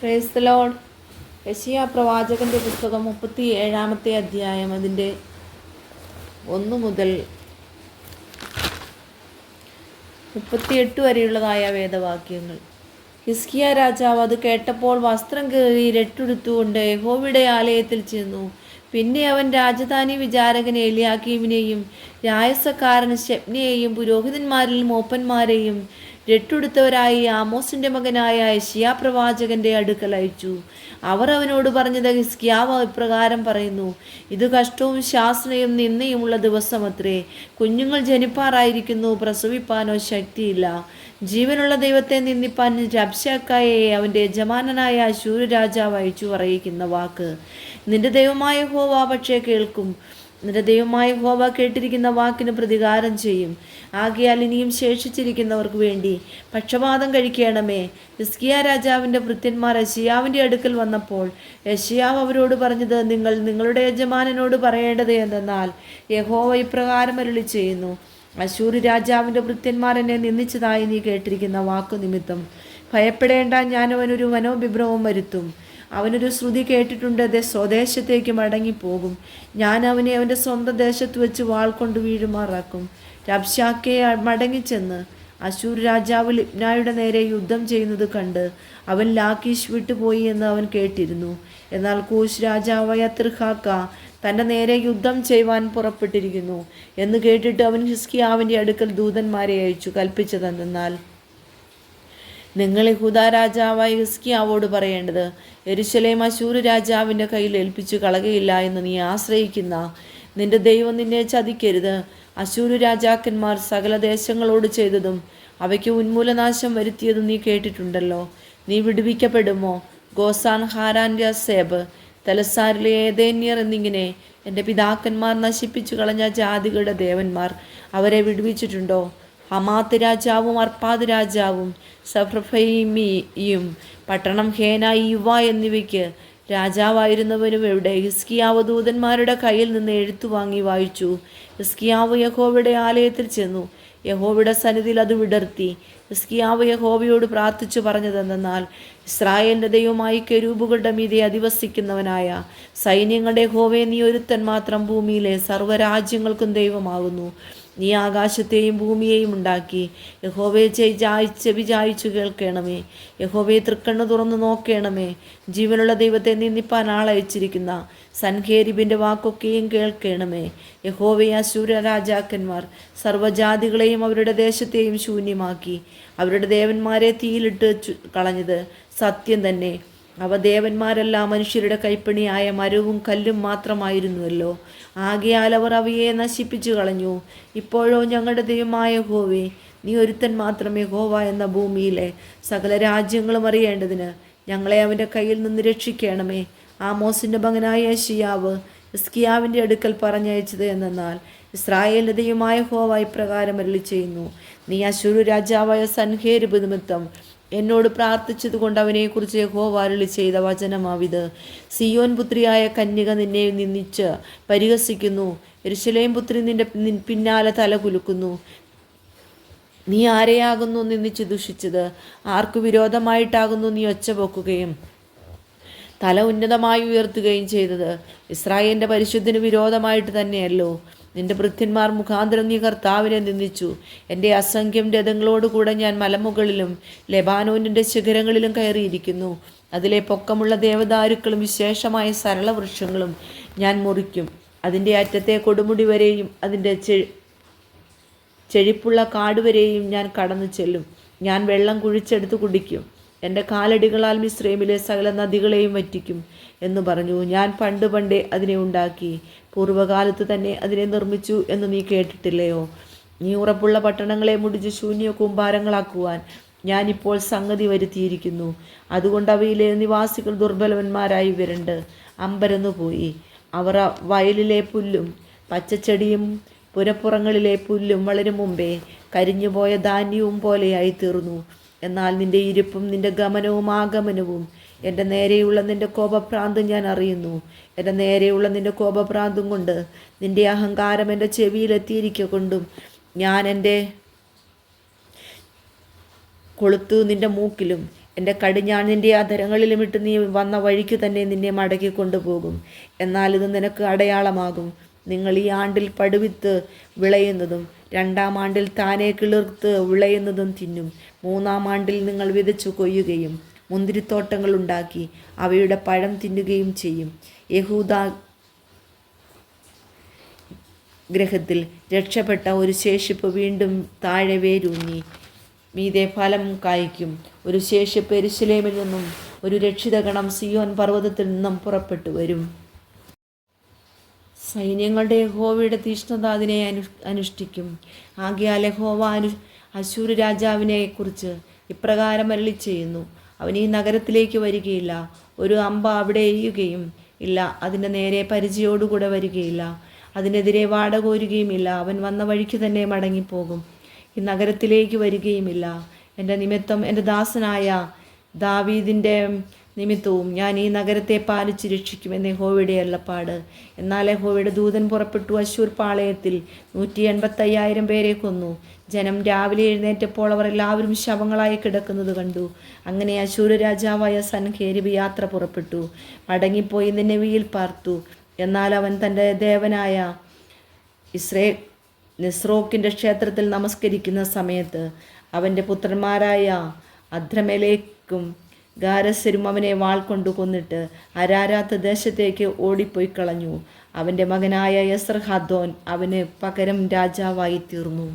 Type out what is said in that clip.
Praise the Lord. യെശയ്യാ പ്രവാചകന്റെ പുസ്തകം 37-ാമത്തെ അധ്യായം അതിൻ്റെ 1 മുതൽ 38 വരെയുള്ളതായ വേദവാക്യങ്ങൾ. ഹിസ്കിയ രാജാവ് അത് കേട്ടപ്പോൾ വസ്ത്രം കീറി രട്ടുടുത്തുകൊണ്ട് യഹോവയുടെ ആലയത്തിൽ ചെന്നു. പിന്നെ അവൻ രാജധാനി വിചാരകൻ എലിയാക്കീമിനെയും രായസക്കാരൻ ശെബ്നയെയും പുരോഹിതന്മാരിൽ മൂപ്പന്മാരെയും രട്ടുടുത്തവരായി ആമോസിന്റെ മകനായ യെശയ്യാ പ്രവാചകന്റെ അടുക്കൽ അയച്ചു. അവർ അവനോട് പറഞ്ഞത്, ഹിസ്കിയാവ് ഇപ്രകാരം പറയുന്നു: ഇത് കഷ്ടവും ശാസനയും നിന്ദയുമുള്ള ദിവസമത്രേ. കുഞ്ഞുങ്ങൾ ജനിപ്പാറായിരിക്കുന്നു, പ്രസവിപ്പാനോ ശക്തിയില്ല. ജീവനുള്ള ദൈവത്തെ നിന്ദിപ്പാൻ രബ്ശാക്കായെ അവൻ്റെ യജമാനനായ അശ്ശൂർ രാജാവ് അയച്ചു അറിയിക്കുന്ന വാക്ക്. നിന്റെ ദൈവമായ യഹോവ പക്ഷേ കേൾക്കും. നിന്റെ ദൈവമായ യഹോവ കേട്ടിരിക്കുന്ന വാക്കിന് പ്രതികാരം ചെയ്യും. ആകയാൽ ഇനിയും ശേഷിച്ചിരിക്കുന്നവർക്ക് വേണ്ടി പക്ഷപാതം കഴിക്കണമേ. ഹിസ്കിയാ രാജാവിൻ്റെ ഭൃത്യന്മാർ യെശയ്യാവിൻ്റെ അടുക്കൽ വന്നപ്പോൾ യെശയ്യാവ് അവരോട് പറഞ്ഞത്, നിങ്ങൾ നിങ്ങളുടെ യജമാനനോട് പറയേണ്ടത് എന്തെന്നാൽ, യഹോവ ഇപ്രകാരം അരുളി ചെയ്യുന്നു: അശ്ശൂർ രാജാവിൻ്റെ ഭൃത്യന്മാർ എന്നെ നിന്ദിച്ചതായി നീ കേട്ടിരിക്കുന്ന വാക്കു നിമിത്തം ഭയപ്പെടേണ്ട. ഞാൻ അവനൊരു മനോവിഭ്രമം വരുത്തും. അവനൊരു ശ്രുതി കേട്ടിട്ടുണ്ട്, സ്വദേശത്തേക്ക് മടങ്ങിപ്പോകും. ഞാൻ അവനെ അവൻ്റെ സ്വന്തം ദേശത്ത് വെച്ച് വാൾ കൊണ്ട് വീഴുമാറാക്കും. രബ്ശാക്കെ മടങ്ങിച്ചെന്ന് അശ്ശൂർ രാജാവ് ലിബ്നായുടെ നേരെ യുദ്ധം ചെയ്യുന്നത് കണ്ട് അവൻ ലാക്കീഷ് വിട്ടുപോയി എന്ന് അവൻ കേട്ടിരുന്നു. എന്നാൽ കൂശ് രാജാവായ തിർഹാക്ക തൻ്റെ നേരെ യുദ്ധം ചെയ്യുവാൻ പുറപ്പെട്ടിരിക്കുന്നു എന്ന് കേട്ടിട്ട് അവൻ ഹിസ്കിയാവിൻ്റെ അടുക്കൽ ദൂതന്മാരെ അയച്ചു കൽപ്പിച്ചതെന്നാൽ, നിങ്ങൾ യഹൂദാ രാജാവായ ഹിസ്കിയാവോട് പറയേണ്ടത്, യെരൂശലേം അശ്ശൂർ രാജാവിൻ്റെ കയ്യിൽ ഏൽപ്പിച്ചു കളകയില്ല എന്ന് നീ ആശ്രയിക്കുന്ന നിന്റെ ദൈവം നിന്നെ ചതിക്കരുത്. അശ്ശൂർ രാജാക്കന്മാർ സകല ദേശങ്ങളോട് ചെയ്തതും അവയ്ക്ക് ഉന്മൂലനാശം വരുത്തിയതും നീ കേട്ടിട്ടുണ്ടല്ലോ. നീ വിടുവിക്കപ്പെടുമോ? ഗോസാൻ, ഹാരാൻ, രസേബ്, തലസാരിലെ ഏദേന്യർ എന്നിങ്ങനെ എൻ്റെ പിതാക്കന്മാർ നശിപ്പിച്ചു കളഞ്ഞ ജാതികളുടെ ദേവന്മാർ അവരെ വിടുവിച്ചിട്ടുണ്ടോ? ഹമാത്ത് രാജാവും അർപ്പാദ് രാജാവും സഫ്രഫയിമിയും പട്ടണം ഹേന, യുവ എന്നിവയ്ക്ക് രാജാവായിരുന്നവരും എവിടെ? ഹിസ്കിയാവ് ദൂതന്മാരുടെ കയ്യിൽ നിന്ന് എഴുത്തു വാങ്ങി വായിച്ചു. ഹിസ്കിയാവ് യഹോവയുടെ ആലയത്തിൽ ചെന്നു യഹോവയുടെ സന്നിധിയിൽ അത് വിടർത്തി. ഹിസ്കിയാവ് യഹോവയോട് പ്രാർത്ഥിച്ചു പറഞ്ഞതെന്നാൽ, ഇസ്രായേലിൻ്റെ ദൈവമായി കെരൂബുകളുടെ മീതെ അധിവസിക്കുന്നവനായ സൈന്യങ്ങളുടെ യഹോവേ, നീ ഒരുത്തൻ മാത്രം ഭൂമിയിലെ സർവ്വരാജ്യങ്ങൾക്കും ദൈവമാകുന്നു. നീ ആകാശത്തെയും ഭൂമിയെയും ഉണ്ടാക്കി. യഹോവയെ വിചാരിച്ചു കേൾക്കണമേ. യഹോവയെ തൃക്കണ്ണു തുറന്നു നോക്കണമേ. ജീവനുള്ള ദൈവത്തെ നിന്ദിപ്പാൻ ആളയച്ചിരിക്കുന്ന സൻഖേരിബിൻ്റെ വാക്കൊക്കെയും കേൾക്കണമേ. യഹോവയെ അശ്ശൂര രാജാക്കന്മാർ സർവ്വജാതികളെയും അവരുടെ ദേശത്തെയും ശൂന്യമാക്കി അവരുടെ ദേവന്മാരെ തീയിലിട്ട് കളഞ്ഞത് സത്യം തന്നെ. അവ ദേവന്മാരെല്ലാം മനുഷ്യരുടെ കൈപ്പണിയായ മരവും കല്ലും മാത്രമായിരുന്നുവല്ലോ. ആകയാൽ അവർ അവയെ നശിപ്പിച്ചു കളഞ്ഞു. ഇപ്പോഴോ ഞങ്ങളുടെ ദൈവമായ യഹോവേ, നീ ഒരുത്തൻ മാത്രമേ യഹോവ എന്ന ഭൂമിയിലെ സകല രാജ്യങ്ങളും അറിയേണ്ടതിന് ഞങ്ങളെ അവൻ്റെ കയ്യിൽ നിന്ന് രക്ഷിക്കണമേ. ആമോസിൻ്റെ മകനായ യെശയ്യാവ് ഹിസ്കിയാവിൻ്റെ അടുക്കൽ പറഞ്ഞയച്ചത് എന്തെന്നാൽ, ഇസ്രായേലിൻ്റെ ദൈവമായ യഹോവ ഇപ്രകാരം അരുളി ചെയ്യുന്നു: നീ അശ്ശൂർ രാജാവായ സൻഹേരിബ് നിമിത്തം എന്നോട് പ്രാർത്ഥിച്ചതുകൊണ്ട് അവനെക്കുറിച്ച് യഹോവ അരുളി ചെയ്ത വചനമാവിത്: സിയോൻ പുത്രിയായ കന്യക നിന്നെ നിന്ദിച്ച് പരിഹസിക്കുന്നു. യെരൂശലേം പുത്രി നിന്റെ പിന്നാലെ തല കുലുക്കുന്നു. നീ ആരെയാകുന്നു നിന്ദിച്ച് ദുഷിച്ചത്? ആർക്കു വിരോധമായിട്ടാകുന്നു നീ ഒച്ചപൊക്കുകയും തല ഉന്നതമായി ഉയർത്തുകയും ചെയ്തത്? ഇസ്രായേലിൻ്റെ പരിശുദ്ധന് വിരോധമായിട്ട് തന്നെയല്ലോ. നിന്റെ ഭൃത്യന്മാർ മുഖാന്തരം നീ കർത്താവിനെ നിന്ദിച്ചു. എൻ്റെ അസംഖ്യം രഥങ്ങളോടുകൂടെ ഞാൻ മലമുകളിലും ലെബാനോനിൻ്റെ ശിഖരങ്ങളിലും കയറിയിരിക്കുന്നു. അതിലെ പൊക്കമുള്ള ദേവദാരുക്കളും വിശേഷമായ സരളവൃക്ഷങ്ങളും ഞാൻ മുറിക്കും. അതിൻ്റെ അറ്റത്തെ കൊടുമുടി വരെയും അതിൻ്റെ ചെഴിപ്പുള്ള കാടുവരെയും ഞാൻ കടന്നു ചെല്ലും. ഞാൻ വെള്ളം കുഴിച്ചെടുത്ത് കുടിക്കും. എൻ്റെ കാലടികളാൽ മിസ്രൈമിലെ സകല നദികളെയും വറ്റിക്കും എന്ന് പറഞ്ഞു. ഞാൻ പണ്ടേ അതിനെ ഉണ്ടാക്കി, പൂർവ്വകാലത്ത് തന്നെ അതിനെ നിർമ്മിച്ചു എന്ന് നീ കേട്ടിട്ടില്ലയോ? നീ ഉറപ്പുള്ള പട്ടണങ്ങളെ മുടിച്ച് ശൂന്യ കൂമ്പാരങ്ങളാക്കുവാൻ ഞാനിപ്പോൾ സംഗതി വരുത്തിയിരിക്കുന്നു. അതുകൊണ്ട് അവയിലെ നിവാസികൾ ദുർബലന്മാരായി വിരണ്ട് അമ്പരന്നു പോയി. അവർ വയലിലെ പുല്ലും പച്ചച്ചെടിയും പുരപ്പുറങ്ങളിലെ പുല്ലും വളരും മുമ്പേ കരിഞ്ഞുപോയ ധാന്യവും പോലെയായി തീർന്നു. എന്നാൽ നിന്റെ ഇരിപ്പും നിന്റെ ഗമനവും ആഗമനവും എൻ്റെ നേരെയുള്ള നിന്റെ കോപഭ്രാന്തും ഞാൻ അറിയുന്നു. എൻ്റെ നേരെയുള്ള നിന്റെ കോപഭ്രാന്തും കൊണ്ട് നിന്റെ അഹങ്കാരം എൻ്റെ ചെവിയിലെത്തിയിരിക്കൊണ്ടും ഞാൻ എൻ്റെ കൊളുത്തു നിന്റെ മൂക്കിലും എൻ്റെ കടിഞ്ഞാൺ നിൻ്റെ അധരങ്ങളിലും ഇട്ട് നീ വന്ന വഴിക്ക് തന്നെ നിന്നെ മടക്കി കൊണ്ടുപോകും. എന്നാൽ ഇത് നിനക്ക് അടയാളമാകും. നിങ്ങൾ ഈ ആണ്ടിൽ പടുവിത്ത് വിളയുന്നതും 2-ാം ആണ്ടിൽ താനെ കിളിർത്ത് വിളയുന്നതും തിന്നും. 3-ാം ആണ്ടിൽ നിങ്ങൾ വിതച്ചു കൊയ്യുകയും മുന്തിരിത്തോട്ടങ്ങൾ ഉണ്ടാക്കി അവയുടെ പഴം തിന്നുകയും ചെയ്യും. യഹൂദ ഗ്രഹത്തിൽ രക്ഷപ്പെട്ട ഒരു ശേഷിപ്പ് വീണ്ടും താഴെ വേരൂന്നി മീതെ ഫലം കായ്ക്കും. ഒരു ശേഷിപ്പ് യെരൂശലേമിൽ നിന്നും, ഒരു രക്ഷിതഗണം സിയോൻ പർവ്വതത്തിൽ നിന്നും പുറപ്പെട്ടു വരും. സൈന്യങ്ങളുടെ യഹോവയുടെ തീഷ്ണത അതിനെ അനുഷ്ഠിക്കും. ആകയാൽ യഹോവ അശ്ശൂർ രാജാവിനെ കുറിച്ച് ഇപ്രകാരം അരുളി ചെയ്യുന്നു: അവൻ ഈ നഗരത്തിലേക്ക് വരികയില്ല, ഒരു അമ്പ അവിടെ എയ്യുകയും ഇല്ല, അതിൻ്റെ നേരെ പരിചയോടുകൂടെ വരികയില്ല, അതിനെതിരെ വാട കോരുകയുമില്ല. അവൻ വന്ന വഴിക്ക് തന്നെ മടങ്ങിപ്പോകും, ഈ നഗരത്തിലേക്ക് വരികയുമില്ല. എൻ്റെ നിമിത്തം, എൻ്റെ ദാസനായ ദാവീദിൻ്റെ നിമിത്തവും ഞാൻ ഈ നഗരത്തെ പാലിച്ച് രക്ഷിക്കുമെന്ന് യഹോവയുടെ അരുളപ്പാട്. എന്നാൽ യഹോവയുടെ ദൂതൻ പുറപ്പെട്ടു അശ്ശൂർ പാളയത്തിൽ 185,000 പേരെ കൊന്നു. ജനം രാവിലെ എഴുന്നേറ്റപ്പോൾ അവർ എല്ലാവരും ശവങ്ങളായി കിടക്കുന്നത് കണ്ടു. അങ്ങനെ അശ്ശൂർ രാജാവായ സൻഹേരീബ് യാത്ര പുറപ്പെട്ടു, മടങ്ങിപ്പോയി നിന്നെവിയിൽ പാർത്തു. എന്നാൽ അവൻ തൻ്റെ ദേവനായ നിസ്രോക്കിൻ്റെ ക്ഷേത്രത്തിൽ നമസ്കരിക്കുന്ന സമയത്ത് അവൻ്റെ പുത്രന്മാരായ അദ്രമേലേക്കും ഗാരസരും അവനെ വാൾ കൊണ്ടു കൊന്നിട്ട് അരാരാത്ത് ദേശത്തേക്ക് ഓടിപ്പോയി കളഞ്ഞു. അവൻ്റെ മകനായ യസ്രഹദ്ദോൻ അവന് പകരം രാജാവായി തീർന്നു.